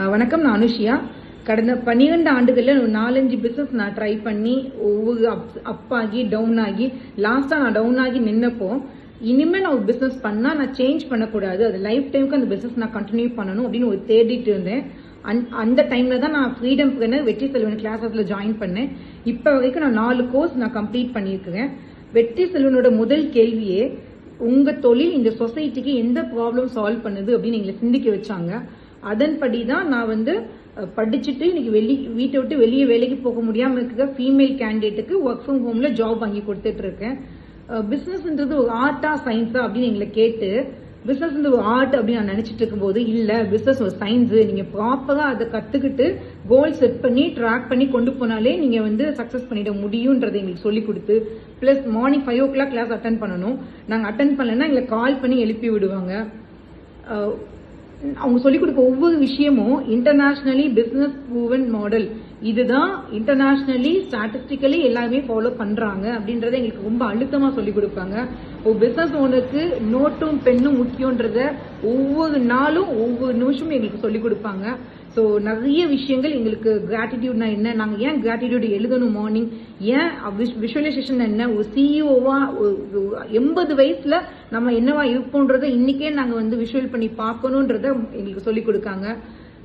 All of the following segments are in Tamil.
வணக்கம், நான் அனுஷியா. கடந்த 12 ஆண்டுகளில் 4-5 பிஸ்னஸ் நான் ட்ரை பண்ணி ஒவ்வொரு அப் ஆகி டவுன் ஆகி லாஸ்ட்டாக நான் டவுன் ஆகி நின்னப்போ இனிமேல் நான் ஒரு பிஸ்னஸ் பண்ணால் நான் சேஞ்ச் பண்ணக்கூடாது, அது லைஃப் டைமுக்கு அந்த பிஸ்னஸ் நான் கண்டினியூ பண்ணணும் அப்படின்னு ஒரு தேடிட்டு இருந்தேன். அந்த டைமில் தான் நான் ஃப்ரீடம் பிரினர் வெற்றி செல்வன் கிளாஸஸில் ஜாயின் பண்ணேன். இப்போ வரைக்கும் நான் 4 கோர்ஸ் நான் கம்ப்ளீட் பண்ணியிருக்கிறேன். வெற்றி செல்வனோட முதல் கேள்வியே உங்கள் தொழில் இந்த சொசைட்டிக்கு எந்த ப்ராப்ளம் சால்வ் பண்ணுது அப்படின்னு எங்களை சிந்திக்க வச்சாங்க. அதன்படி தான் நான் படிச்சுட்டு இன்னைக்கு வீட்டை விட்டு வெளியே வேலைக்கு போக முடியாமல் இருக்கிற ஃபீமேல் கேண்டிடேட்டுக்கு ஒர்க் ஃப்ரம் ஹோம்ல ஜாப் வாங்கி கொடுத்துட்டு இருக்கேன். பிஸ்னஸ்ன்றது ஒரு ஆர்ட்டா சயின்ஸா அப்படின்னு எங்களை கேட்டு, பிஸ்னஸ் ஒரு ஆர்ட் அப்படின்னு நான் நினைச்சிட்டு இருக்கும்போது, இல்லை பிஸ்னஸ் ஒரு சயின்ஸு, நீங்கள் ப்ராப்பராக அதை கற்றுக்கிட்டு கோல் செட் பண்ணி ட்ராக் பண்ணி கொண்டு போனாலே நீங்கள் சக்ஸஸ் பண்ணிட முடியுன்றதை எங்களுக்கு சொல்லி கொடுத்து, plus morning 5 o'clock class attend பண்ணணும். நாங்கள் அட்டன் பண்ணலைன்னா எங்களை கால் பண்ணி எழுப்பி விடுவாங்க. அவங்க சொல்லிக் கொடுக்க ஒவ்வொரு விஷயமும் இன்டர்நேஷனலி பிசினஸ் ப்ரூவன் மாடல், இதுதான் இன்டர்நேஷனலி ஸ்டாட்டிஸ்டிக்கலி எல்லாருமே ஃபாலோ பண்றாங்க அப்படின்றத எங்களுக்கு ரொம்ப அழுத்தமா சொல்லிக் கொடுப்பாங்க. ஒரு பிசினஸ் ஓனருக்கு நோட்டும் பெண்ணும் முக்கியன்றத ஒவ்வொரு நாளும் ஒவ்வொரு நிமிஷமும் எங்களுக்கு சொல்லிக் கொடுப்பாங்க. ஸோ நிறைய விஷயங்கள் எங்களுக்கு கிராட்டிடியூட்னா என்ன, நாங்கள் ஏன் கிராட்டிடியூட் எழுதணும் மார்னிங், ஏன் விஷுவலைசேஷன் என்ன, ஒரு சிஇஓவா 80 வயசுல நம்ம என்னவா இருப்போன்றதை இன்னைக்கே நாங்கள் விஷுவல் பண்ணி பார்க்கணுன்றத எங்களுக்கு சொல்லிக் கொடுக்காங்க.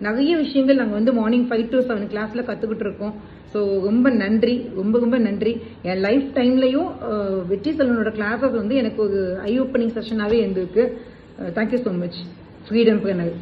நிறைய விஷயங்கள் நாங்கள் மார்னிங் 5 to 7 கிளாஸ்ல கற்றுக்கிட்டு இருக்கோம். ஸோ ரொம்ப நன்றி, ரொம்ப ரொம்ப நன்றி. என் லைஃப் டைம்லையும் வெற்றி செல்வனோட கிளாஸஸ் எனக்கு ஒரு ஐ ஓப்பனிங் செஷனாகவே இருந்திருக்கு. Thank you so much. ஃப்ரீடம் பிரினர்.